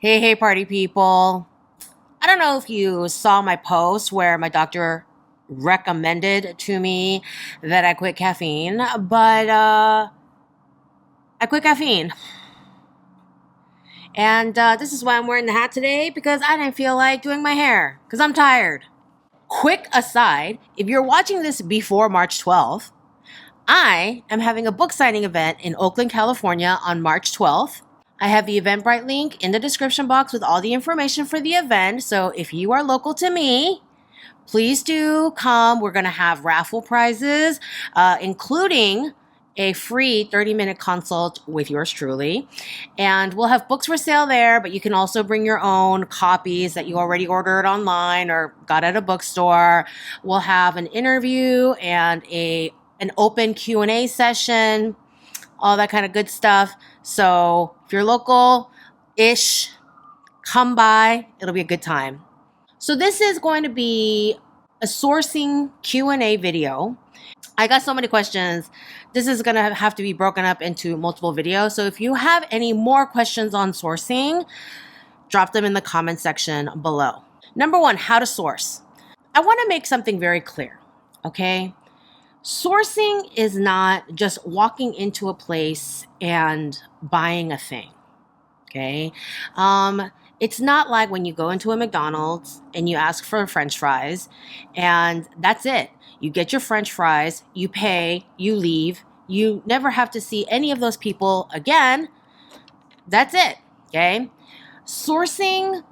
Hey, party people. I don't know if you saw my post where my doctor recommended to me that I quit caffeine, but I quit caffeine. And this is why I'm wearing the hat today, because I didn't feel like doing my hair, because I'm tired. Quick aside, if you're watching this before March 12th, I am having a book signing event in Oakland, California on March 12th. I have the Eventbrite link in the description box with all the information for the event. So if you are local to me, please do come. We're going to have raffle prizes, including a free 30-minute consult with yours truly. And we'll have books for sale there, but you can also bring your own copies that you already ordered online or got at a bookstore. We'll have an interview and an open Q&A session, all that kind of good stuff. So if you're local-ish, come by. It'll be a good time. So this is going to be a sourcing Q&A video. I got so many questions. This is going to have to be broken up into multiple videos. So if you have any more questions on sourcing, drop them in the comment section below. Number one, how to source. I want to make something very clear, okay? Sourcing is not just walking into a place and buying a thing, okay? It's not like when you go into a McDonald's and you ask for French fries and that's it. You get your French fries, you pay, you leave. You never have to see any of those people again. That's it, okay? Sourcing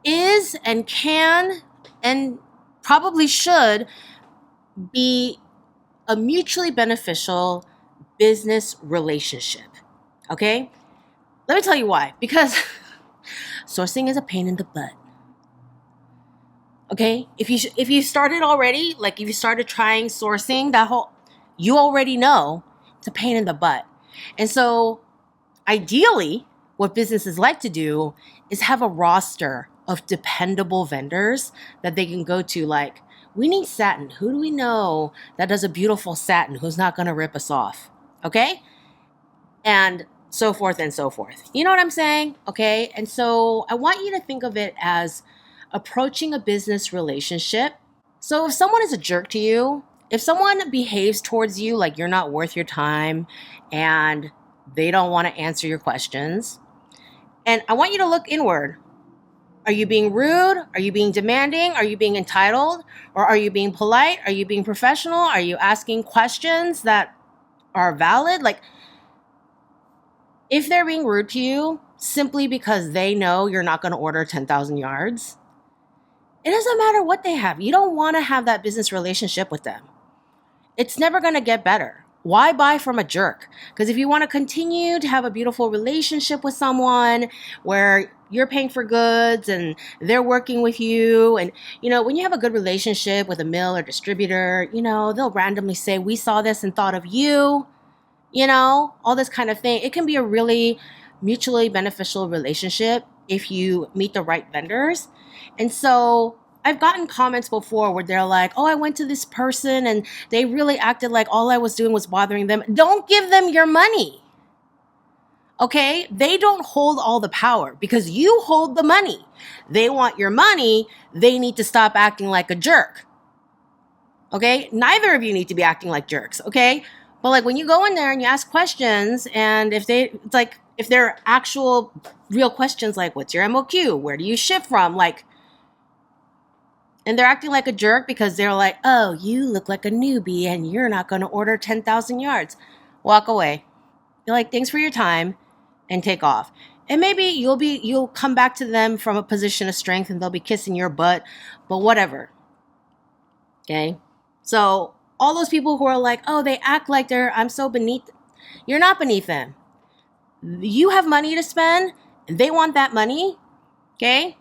is and can and probably should be a mutually beneficial business relationship, okay? Let me tell you why. Because sourcing is a pain in the butt. Okay? If you started already, like if you started trying sourcing, you already know it's a pain in the butt. And so ideally, what businesses like to do is have a roster of dependable vendors that they can go to, like, we need satin. Who do we know that does a beautiful satin who's not going to rip us off? Okay? And so forth and so forth. You know what I'm saying? Okay? And so I want you to think of it as approaching a business relationship. So if someone is a jerk to you, if someone behaves towards you like you're not worth your time and they don't want to answer your questions, and I want you to look inward. Are you being rude? Are you being demanding? Are you being entitled? Or are you being polite? Are you being professional? Are you asking questions that are valid? Like, if they're being rude to you simply because they know you're not going to order 10,000 yards, it doesn't matter what they have. You don't want to have that business relationship with them. It's never going to get better. Why buy from a jerk? Because if you want to continue to have a beautiful relationship with someone where you're paying for goods and they're working with you, and when you have a good relationship with a mill or distributor, they'll randomly say, we saw this and thought of you, all this kind of thing. It can be a really mutually beneficial relationship if you meet the right vendors. And so I've gotten comments before where they're like, oh, I went to this person and they really acted like all I was doing was bothering them. Don't give them your money. Okay? They don't hold all the power because you hold the money. They want your money. They need to stop acting like a jerk. Okay? Neither of you need to be acting like jerks. Okay? But like when you go in there and you ask questions, and if they're actual real questions like, what's your MOQ? Where do you ship from? And they're acting like a jerk because they're like, oh, you look like a newbie and you're not going to order 10,000 yards. Walk away. You're like, thanks for your time, and take off. And maybe you'll come back to them from a position of strength and they'll be kissing your butt, but whatever. Okay? So all those people who are like, oh, they act like I'm so beneath. You're not beneath them. You have money to spend and they want that money. Okay?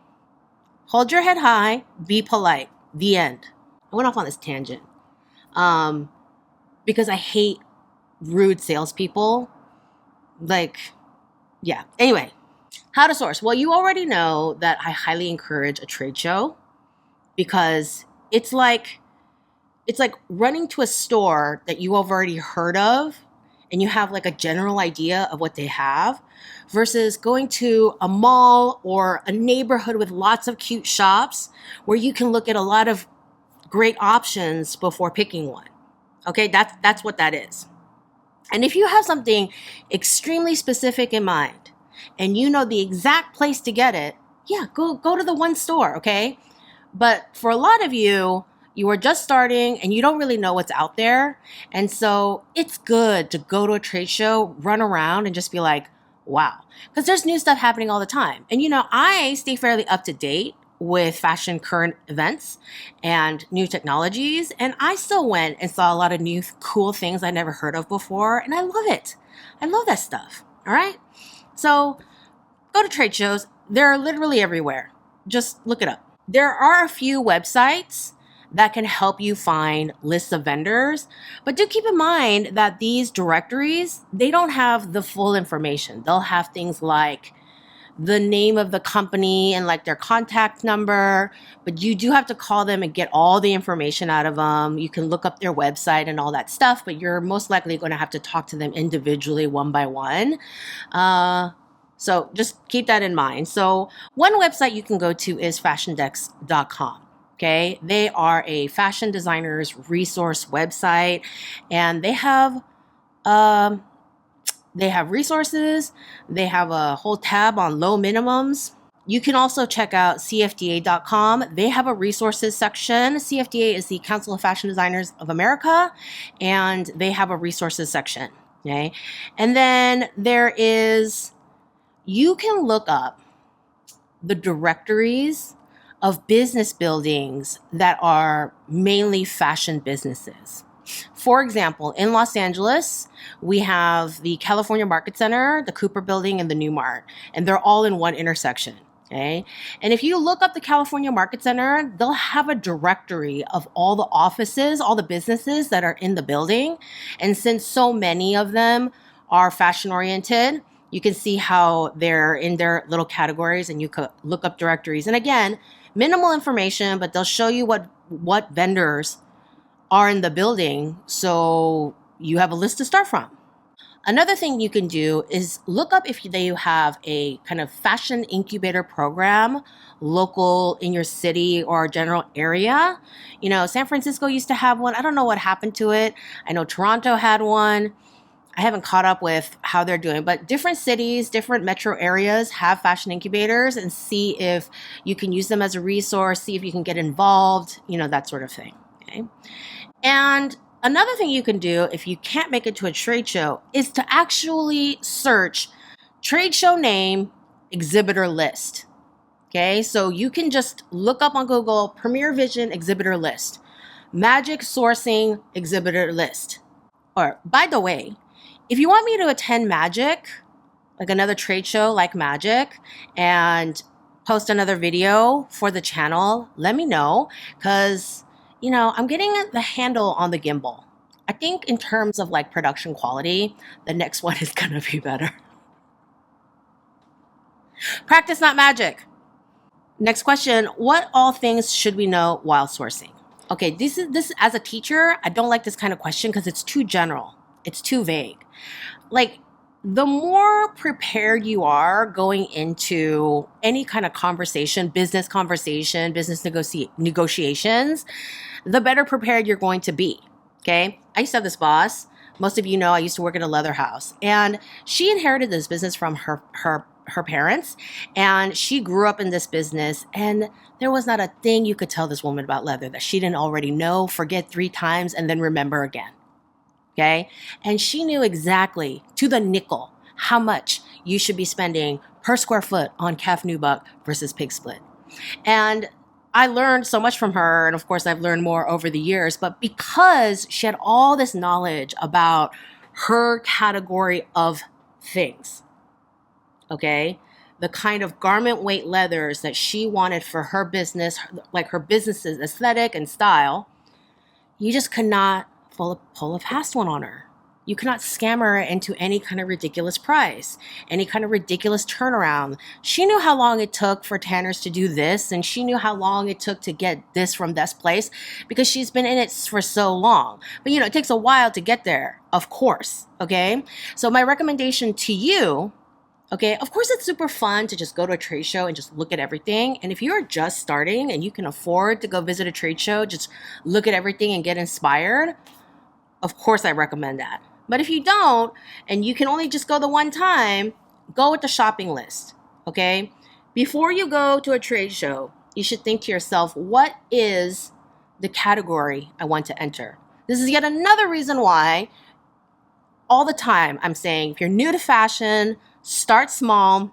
Hold your head high, be polite. The end. I went off on this tangent because I hate rude salespeople. Yeah. Anyway, how to source. Well, you already know that I highly encourage a trade show because it's like running to a store that you have already heard of and you have like a general idea of what they have versus going to a mall or a neighborhood with lots of cute shops where you can look at a lot of great options before picking one. Okay, that's what that is. And if you have something extremely specific in mind and you know the exact place to get it, yeah, go to the one store, okay? But for a lot of you, you are just starting and you don't really know what's out there. And so it's good to go to a trade show, run around and just be like, wow. Because there's new stuff happening all the time. And I stay fairly up to date with fashion current events and new technologies. And I still went and saw a lot of new cool things I never heard of before. And I love it. I love that stuff. All right. So go to trade shows. They're literally everywhere. Just look it up. There are a few websites that can help you find lists of vendors, but do keep in mind that these directories, they don't have the full information. They'll have things like the name of the company and like their contact number, but you do have to call them and get all the information out of them. You can look up their website and all that stuff, but you're most likely going to have to talk to them individually one by one. So just keep that in mind. So one website you can go to is fashiondex.com. Okay. They are a fashion designer's resource website, and they have resources. They have a whole tab on low minimums. You can also check out CFDA.com. They have a resources section. CFDA is the Council of Fashion Designers of America, and they have a resources section. Okay. And then you can look up the directories of business buildings that are mainly fashion businesses. For example, in Los Angeles, we have the California Market Center, the Cooper Building, and the Newmart, and they're all in one intersection. Okay. And if you look up the California Market Center, they'll have a directory of all the offices, all the businesses that are in the building. And since so many of them are fashion oriented, you can see how they're in their little categories, and you could look up directories. And again, minimal information, but they'll show you what vendors are in the building, so you have a list to start from. Another thing you can do is look up if they have a kind of fashion incubator program local in your city or general area. San Francisco used to have one. I don't know what happened to it. I know Toronto had one. I haven't caught up with how they're doing, but different cities, different metro areas have fashion incubators, and see if you can use them as a resource, see if you can get involved, that sort of thing. Okay. And another thing you can do if you can't make it to a trade show is to actually search trade show name, exhibitor list. Okay. So you can just look up on Google Premier Vision exhibitor list, Magic Sourcing exhibitor list. Or by the way, if you want me to attend Magic, like another trade show like Magic, and post another video for the channel, let me know, because, I'm getting the handle on the gimbal. I think in terms of like production quality, the next one is going to be better. Practice, not magic. Next question, what all things should we know while sourcing? Okay, this as a teacher, I don't like this kind of question because it's too general. It's too vague. Like, the more prepared you are going into any kind of conversation, business negotiations, the better prepared you're going to be. Okay. I used to have this boss. Most of you know I used to work at a leather house, and she inherited this business from her parents, and she grew up in this business, and there was not a thing you could tell this woman about leather that she didn't already know, forget 3 times, and then remember again. Okay. And she knew exactly to the nickel how much you should be spending per square foot on calf nubuck versus pig split. And I learned so much from her. And of course, I've learned more over the years, but because she had all this knowledge about her category of things, okay, the kind of garment weight leathers that she wanted for her business, like her business's aesthetic and style, you just could not pull a fast one on her. You cannot scam her into any kind of ridiculous price, any kind of ridiculous turnaround. She knew how long it took for tanners to do this, and she knew how long it took to get this from this place because she's been in it for so long. But it takes a while to get there, of course, okay? So my recommendation to you, okay, of course it's super fun to just go to a trade show and just look at everything. And if you're just starting and you can afford to go visit a trade show, just look at everything and get inspired, of course I recommend that. But if you don't, and you can only just go the one time, go with the shopping list, okay? Before you go to a trade show, you should think to yourself, what is the category I want to enter? This is yet another reason why all the time I'm saying, if you're new to fashion, start small,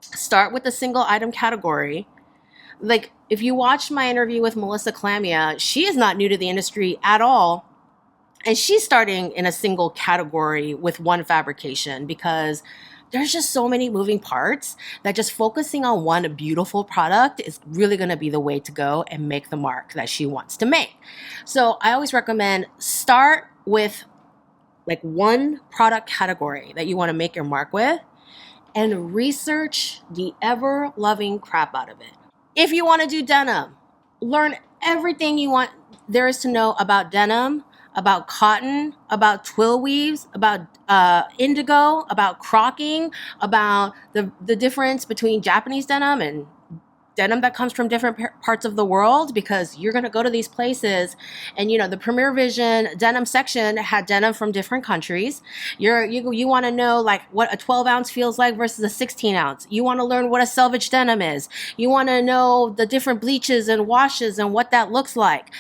start with a single item category. Like if you watched my interview with Melissa Clamia, she is not new to the industry at all. And she's starting in a single category with one fabrication because there's just so many moving parts that just focusing on one beautiful product is really going to be the way to go and make the mark that she wants to make. So I always recommend start with like one product category that you want to make your mark with and research the ever-loving crap out of it. If you want to do denim, learn everything there is to know about denim, about cotton, about twill weaves, about indigo, about crocking, about the difference between Japanese denim and denim that comes from different parts of the world, because you're going to go to these places and the Premier Vision denim section had denim from different countries. You want to know like what a 12 ounce feels like versus a 16 ounce. You want to learn what a selvage denim is. You want to know the different bleaches and washes and what that looks like.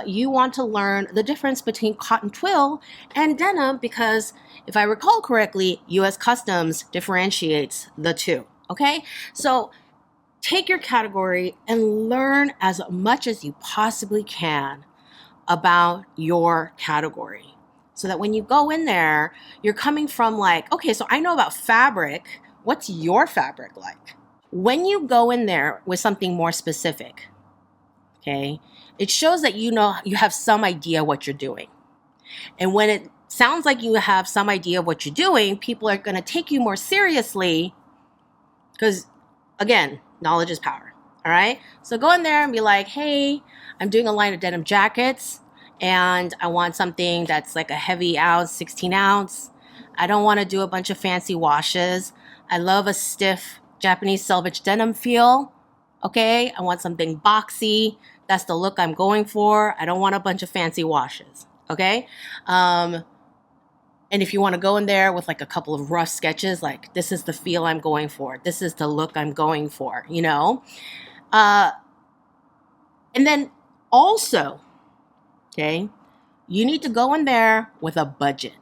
You want to learn the difference between cotton twill and denim because if I recall correctly, US Customs differentiates the two. Okay, so take your category and learn as much as you possibly can about your category so that when you go in there, you're coming from like, okay, so I know about fabric. What's your fabric like? When you go in there with something more specific, okay, it shows that you have some idea what you're doing. And when it sounds like you have some idea of what you're doing, people are going to take you more seriously because, again, knowledge is power. All right. So go in there and be like, hey, I'm doing a line of denim jackets and I want something that's like a heavy ounce, 16 ounce. I don't want to do a bunch of fancy washes. I love a stiff Japanese selvage denim feel. Okay. I want something boxy. That's the look I'm going for. I don't want a bunch of fancy washes. Okay. And if you want to go in there with like a couple of rough sketches, like this is the feel I'm going for. This is the look I'm going for, And then also, okay, you need to go in there with a budget,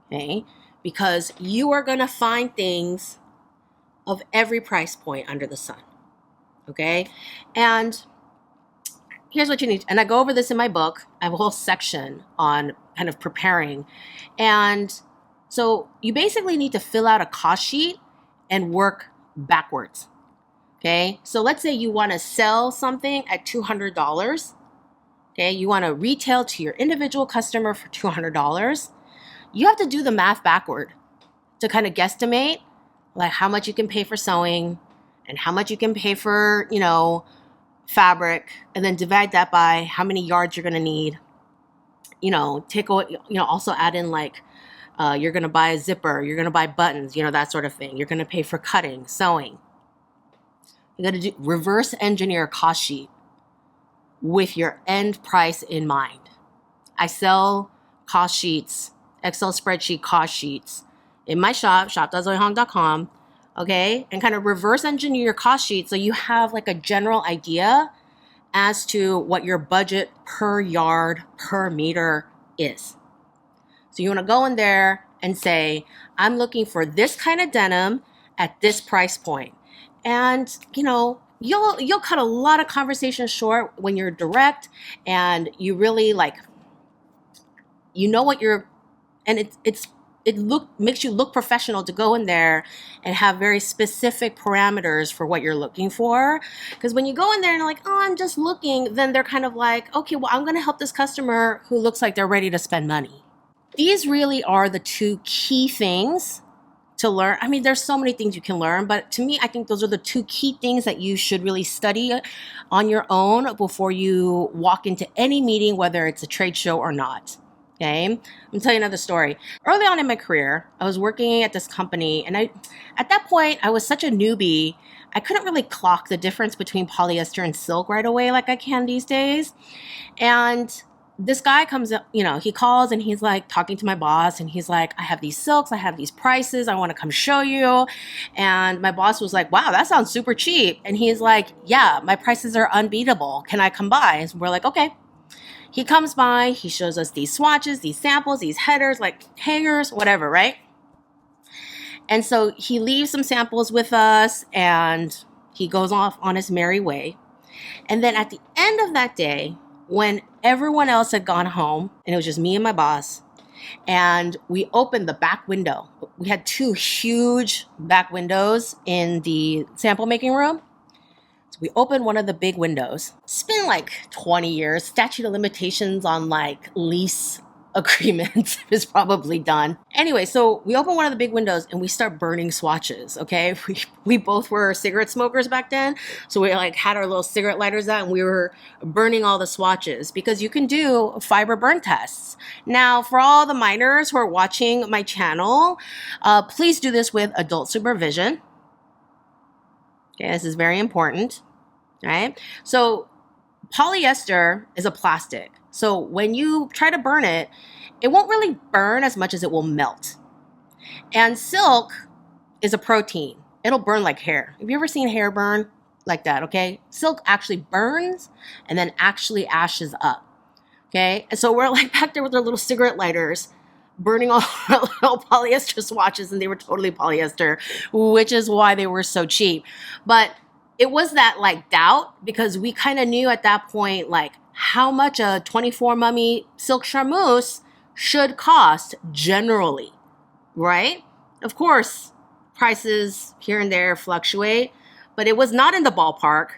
okay? Because you are going to find things of every price point under the sun, okay? And here's what you need. And I go over this in my book. I have a whole section on kind of preparing. And so you basically need to fill out a cost sheet and work backwards. Okay. So let's say you want to sell something at $200. Okay. You want to retail to your individual customer for $200. You have to do the math backward to kind of guesstimate like how much you can pay for sewing and how much you can pay for, fabric, and then divide that by how many yards you're going to need. Also add in like, you're going to buy a zipper, you're going to buy buttons, that sort of thing. You're going to pay for cutting, sewing. You got to reverse engineer a cost sheet with your end price in mind. I sell cost sheets, Excel spreadsheet cost sheets in my shop, shop.zoehong.com. Okay. And kind of reverse engineer your cost sheet so you have like a general idea as to what your budget per yard, per meter is. So you want to go in there and say, I'm looking for this kind of denim at this price point. And, you'll cut a lot of conversations short when you're direct and you really like, what you're, and makes you look professional to go in there and have very specific parameters for what you're looking for. Because when you go in there and you're like, oh, I'm just looking, then they're kind of like, okay, well, I'm going to help this customer who looks like they're ready to spend money. these really are the two key things to learn. I mean, there's so many things you can learn, but to me, I think those are the two key things that you should really study on your own before you walk into any meeting, whether it's a trade show or not. Okay, I'm gonna tell you another story. Early on in my career, I was working at this company, and at that point, I was such a newbie. I couldn't really clock the difference between polyester and silk right away like I can these days. And this guy comes up, he calls and he's like talking to my boss and he's like, I have these silks, I have these prices, I want to come show you. And my boss was like, wow, that sounds super cheap. And he's like, yeah, my prices are unbeatable. Can I come by? And we're like, okay. He comes by, he shows us these swatches, these samples, these headers, like hangers, whatever, right? And so he leaves some samples with us and he goes off on his merry way. And then at the end of that day, when everyone else had gone home and it was just me and my boss, and we opened the back window. We had two huge back windows in the sample making room. So we opened one of the big windows. It's been like 20 years. Statute of limitations on like lease agreement is probably done. Anyway, so we open one of the big windows and we start burning swatches, okay? We both were cigarette smokers back then. So we like had our little cigarette lighters out and we were burning all the swatches because you can do fiber burn tests. Now, for all the minors who are watching my channel, please do this with adult supervision. Okay, this is very important, right? So polyester is a plastic. So when you try to burn it, it won't really burn as much as it will melt. And silk is a protein. It'll burn like hair. Have you ever seen hair burn like that? Okay. Silk actually burns and then actually ashes up. Okay. And so we're like back there with our little cigarette lighters, burning all our little polyester swatches, and they were totally polyester, which is why they were so cheap. But it was that like doubt because we kind of knew at that point, like, how much a 24 mummy silk charmeuse should cost generally, right? Of course, prices here and there fluctuate, but it was not in the ballpark.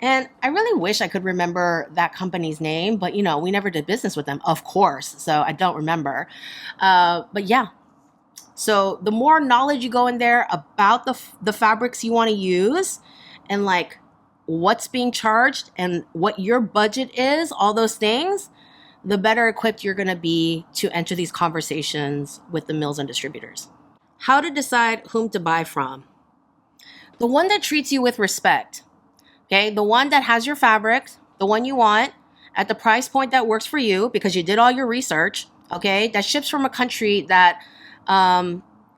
And I really wish I could remember that company's name, but we never did business with them, of course, so I don't remember. But yeah, so the more knowledge you go in there about the fabrics you want to use and like what's being charged and what your budget is, all those things, the better equipped you're going to be to enter these conversations with the mills and distributors. How to decide whom to buy from. The one that treats you with respect, okay? The one that has your fabric, the one you want, at the price point that works for you because you did all your research, okay? That ships from a country that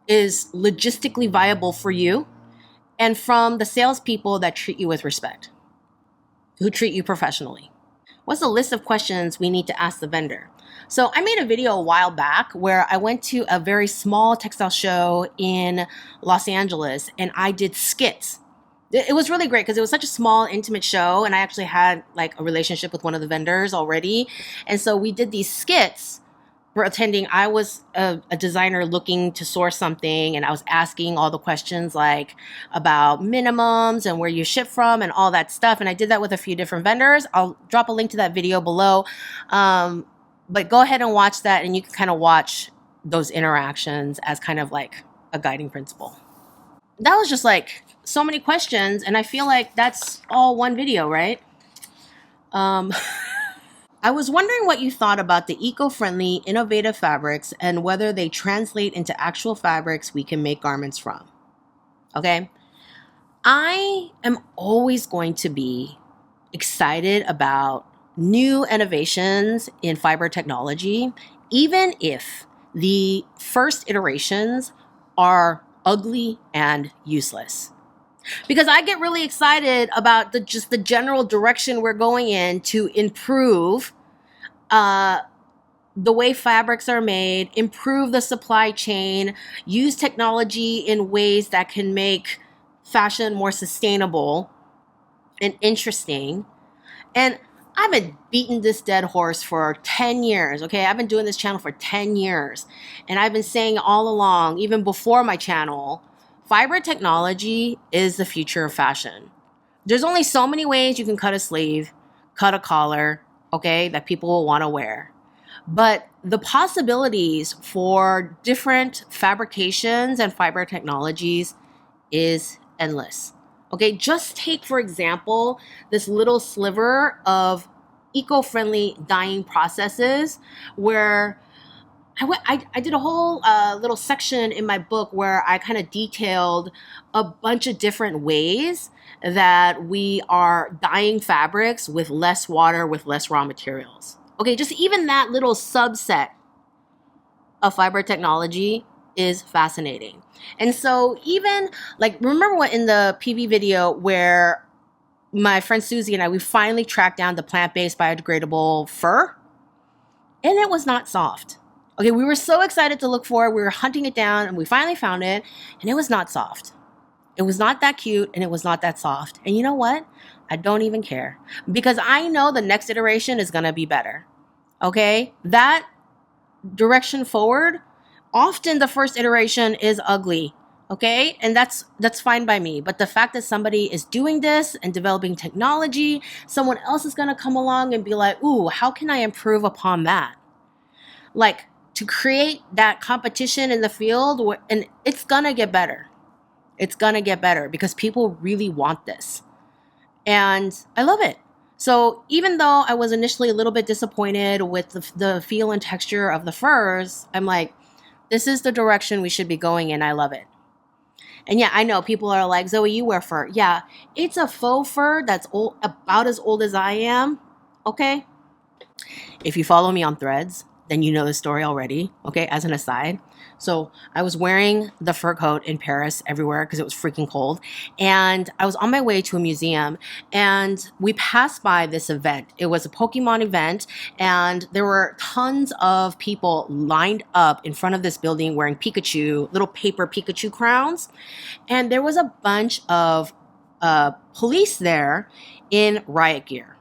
is logistically viable for you, and from the salespeople that treat you with respect, who treat you professionally. What's the list of questions we need to ask the vendor? So I made a video a while back where I went to a very small textile show in Los Angeles and I did skits. It was really great because it was such a small, intimate show and I actually had like a relationship with one of the vendors already. And so we did these skits for attending. I was a designer looking to source something and I was asking all the questions like about minimums and where you ship from and all that stuff. And I did that with a few different vendors. I'll drop a link to that video below. But go ahead and watch that and you can kind of watch those interactions as kind of like a guiding principle. That was just like so many questions and I feel like that's all one video, right? I was wondering what you thought about the eco-friendly, innovative fabrics and whether they translate into actual fabrics we can make garments from. Okay? I am always going to be excited about new innovations in fiber technology, even if the first iterations are ugly and useless. Because I get really excited about just the general direction we're going in to improve the way fabrics are made, improve the supply chain, use technology in ways that can make fashion more sustainable and interesting. And I've been beating this dead horse for 10 years, okay? I've been doing this channel for 10 years. And I've been saying all along, even before my channel, fiber technology is the future of fashion. There's only so many ways you can cut a sleeve, cut a collar, okay, that people will want to wear. But the possibilities for different fabrications and fiber technologies is endless. Okay, just take, for example, this little sliver of eco-friendly dyeing processes where I did a whole little section in my book where I kind of detailed a bunch of different ways that we are dyeing fabrics with less water, with less raw materials. Okay, just even that little subset of fiber technology is fascinating. And so even like, remember what in the PV video where my friend Susie and I, we finally tracked down the plant-based biodegradable fur, and it was not soft. Okay, we were so excited to look for it. We were hunting it down and we finally found it, and it was not soft. It was not that cute and it was not that soft. And you know what? I don't even care because I know the next iteration is going to be better. Okay? That direction forward, often the first iteration is ugly. Okay? And that's fine by me. But the fact that somebody is doing this and developing technology, someone else is going to come along and be like, "Ooh, how can I improve upon that?" Like, to create that competition in the field, and it's gonna get better. It's gonna get better because people really want this. And I love it. So even though I was initially a little bit disappointed with the feel and texture of the furs, I'm like, this is the direction we should be going in. I love it. And yeah, I know people are like, Zoe, you wear fur. Yeah, it's a faux fur that's old, about as old as I am. Okay. If you follow me on Threads, then you know the story already, okay, as an aside. So I was wearing the fur coat in Paris everywhere because it was freaking cold. And I was on my way to a museum and we passed by this event. It was a Pokemon event and there were tons of people lined up in front of this building wearing Pikachu, little paper Pikachu crowns. And there was a bunch of police there in riot gear.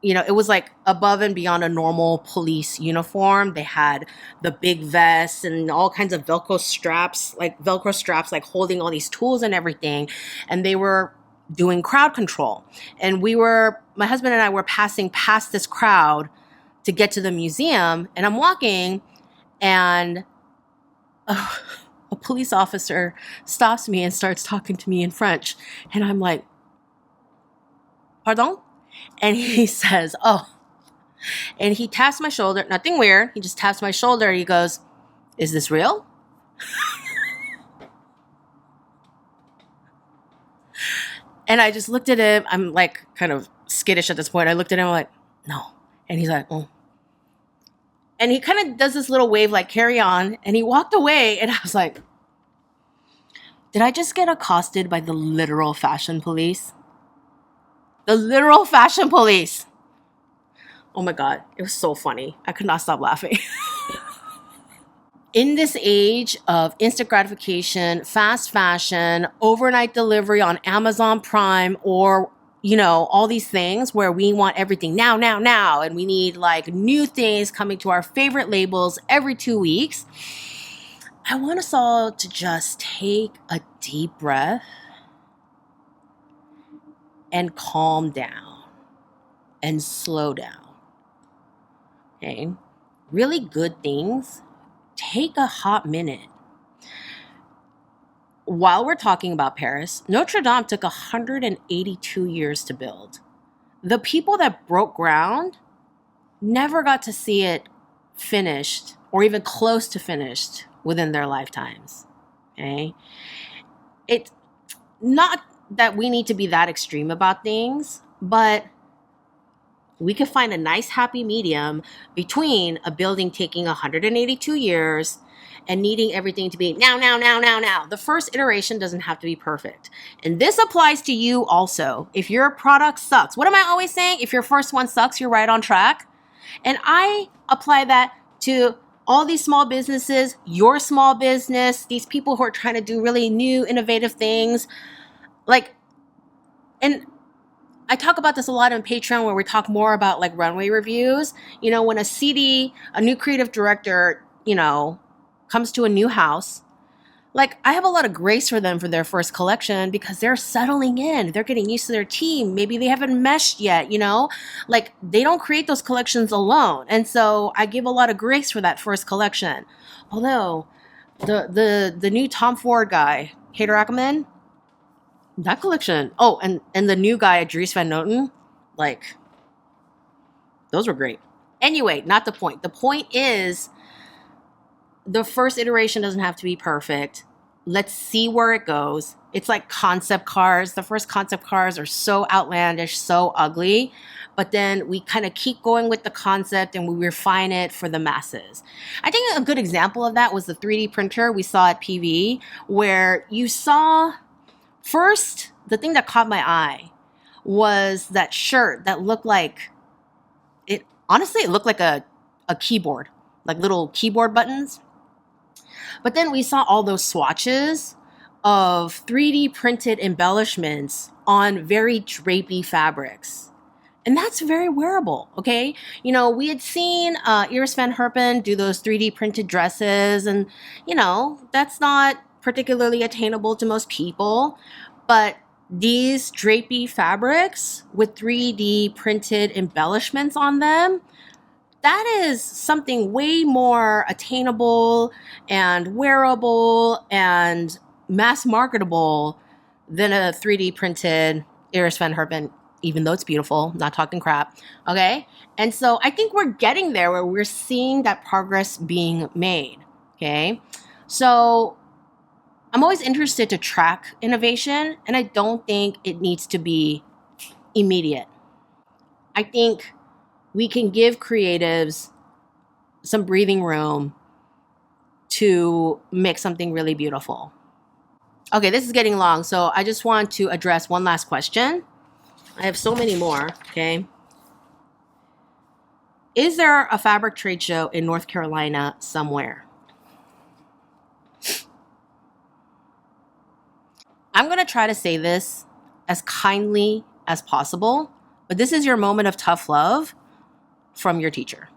You know, it was like above and beyond a normal police uniform. They had the big vests and all kinds of Velcro straps, like holding all these tools and everything. And they were doing crowd control. And my husband and I were passing past this crowd to get to the museum. And I'm walking and a police officer stops me and starts talking to me in French. And I'm like, pardon? And he says, oh, and he taps my shoulder. Nothing weird. He just taps my shoulder. He goes, is this real? And I just looked at him. I'm like kind of skittish at this point. I looked at him like, no. And he's like, oh. And he kind of does this little wave like, carry on. And he walked away. And I was like, did I just get accosted by the literal fashion police? The literal fashion police. Oh my God, it was so funny. I could not stop laughing. In this age of instant gratification, fast fashion, overnight delivery on Amazon Prime, or, you know, all these things where we want everything now, now, now, and we need like new things coming to our favorite labels every 2 weeks, I want us all to just take a deep breath and calm down and slow down. Okay? Really good things take a hot minute. While we're talking about Paris, Notre Dame took 182 years to build. The people that broke ground never got to see it finished or even close to finished within their lifetimes. Okay? It's not that we need to be that extreme about things, but we could find a nice happy medium between a building taking 182 years and needing everything to be now, now, now, now, now. The first iteration doesn't have to be perfect. And this applies to you also. If your product sucks, what am I always saying? If your first one sucks, you're right on track. And I apply that to all these small businesses, your small business, these people who are trying to do really new, innovative things. Like, and I talk about this a lot on Patreon where we talk more about like runway reviews. You know, when a new creative director, you know, comes to a new house, Like, I have a lot of grace for them for their first collection because they're settling in. They're getting used to their team. Maybe they haven't meshed yet, you know? Like, they don't create those collections alone. And so I give a lot of grace for that first collection. Although, the new Tom Ford guy, Hader Ackerman, that collection. Oh, and the new guy, Dries Van Noten, like, those were great. Anyway, not the point. The point is, the first iteration doesn't have to be perfect. Let's see where it goes. It's like concept cars. The first concept cars are so outlandish, so ugly, but then we kind of keep going with the concept and we refine it for the masses. I think a good example of that was the 3D printer we saw at PV, where you saw first, the thing that caught my eye was that shirt that looked like it. Honestly, it looked like a keyboard, like little keyboard buttons. But then we saw all those swatches of 3D printed embellishments on very drapey fabrics. And that's very wearable, okay? You know, we had seen Iris Van Herpen do those 3D printed dresses, and, you know, that's not particularly attainable to most people. But these drapey fabrics with 3D printed embellishments on them, that is something way more attainable and wearable and mass marketable than a 3D printed Iris Van Herpen, even though it's beautiful, not talking crap, okay? And so I think we're getting there where we're seeing that progress being made, okay? So I'm always interested to track innovation, and I don't think it needs to be immediate. I think we can give creatives some breathing room to make something really beautiful. Okay, this is getting long, so I just want to address one last question. I have so many more, okay? Is there a fabric trade show in North Carolina somewhere? I'm going to try to say this as kindly as possible, but this is your moment of tough love from your teacher.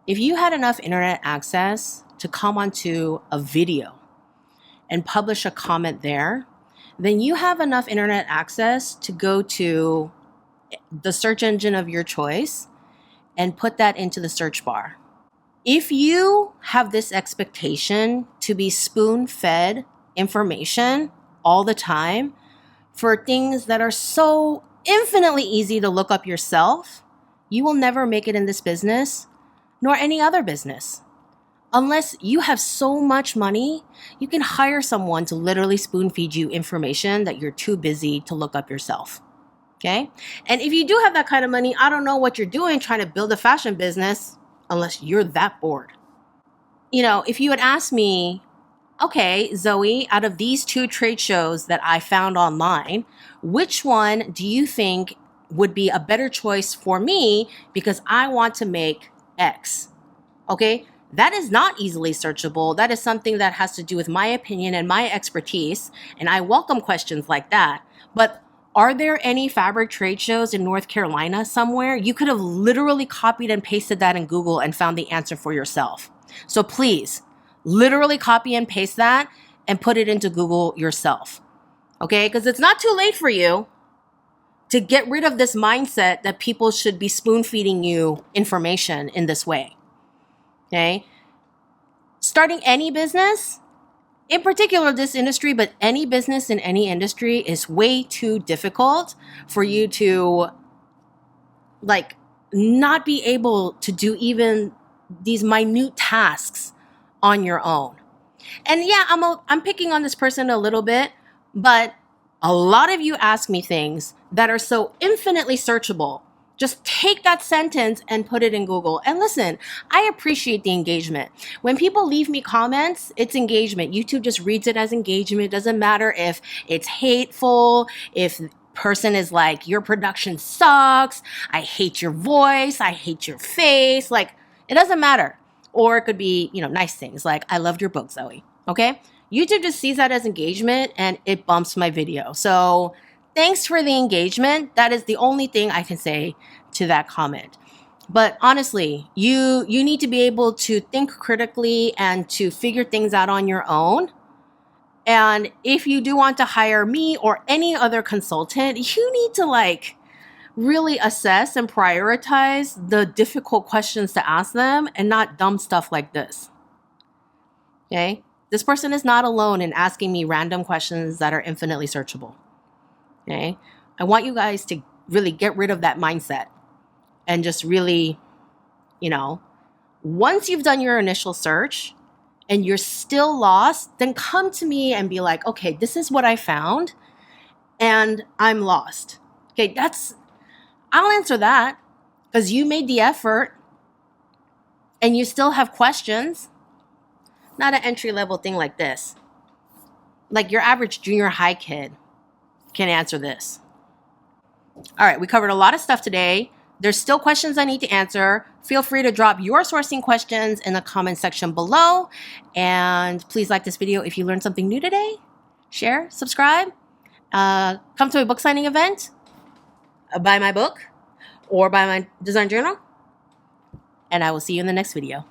If you had enough internet access to come onto a video and publish a comment there, then you have enough internet access to go to the search engine of your choice and put that into the search bar. If you have this expectation to be spoon-fed information all the time for things that are so infinitely easy to look up yourself, you will never make it in this business, nor any other business. Unless you have so much money, you can hire someone to literally spoon feed you information that you're too busy to look up yourself. Okay? And if you do have that kind of money, I don't know what you're doing trying to build a fashion business unless you're that bored. You know, if you had asked me, okay, Zoe, out of these two trade shows that I found online, which one do you think would be a better choice for me because I want to make X? Okay, that is not easily searchable. That is something that has to do with my opinion and my expertise, and I welcome questions like that. But are there any fabric trade shows in North Carolina somewhere? You could have literally copied and pasted that in Google and found the answer for yourself. So please, literally copy and paste that and put it into Google yourself. Okay? Because it's not too late for you to get rid of this mindset that people should be spoon feeding you information in this way. Okay? Starting any business, in particular this industry, but any business in any industry is way too difficult for you to not be able to do even these minute tasks on your own. And yeah, I'm picking on this person a little bit, but a lot of you ask me things that are so infinitely searchable. Just take that sentence and put it in Google. And listen, I appreciate the engagement. When people leave me comments, it's engagement. YouTube just reads it as engagement. It doesn't matter if it's hateful, if person is like, your production sucks, I hate your voice, I hate your face. Like, it doesn't matter. Or it could be, nice things like, I loved your book, Zoe. Okay? YouTube just sees that as engagement and it bumps my video. So thanks for the engagement. That is the only thing I can say to that comment. But honestly, you need to be able to think critically and to figure things out on your own And if you do want to hire me or any other consultant, you need to like really assess and prioritize the difficult questions to ask them and not dumb stuff like this. Okay? This person is not alone in asking me random questions that are infinitely searchable. Okay? I want you guys to really get rid of that mindset and just really, once you've done your initial search and you're still lost, then come to me and be like, okay, this is what I found and I'm lost. Okay, I'll answer that because you made the effort and you still have questions. Not an entry-level thing like this. Like your average junior high kid can answer this. All right, we covered a lot of stuff today. There's still questions I need to answer. Feel free to drop your sourcing questions in the comment section below. And please like this video if you learned something new today. Share, subscribe. Come to a book signing event. Buy my book or buy my design journal. And I will see you in the next video.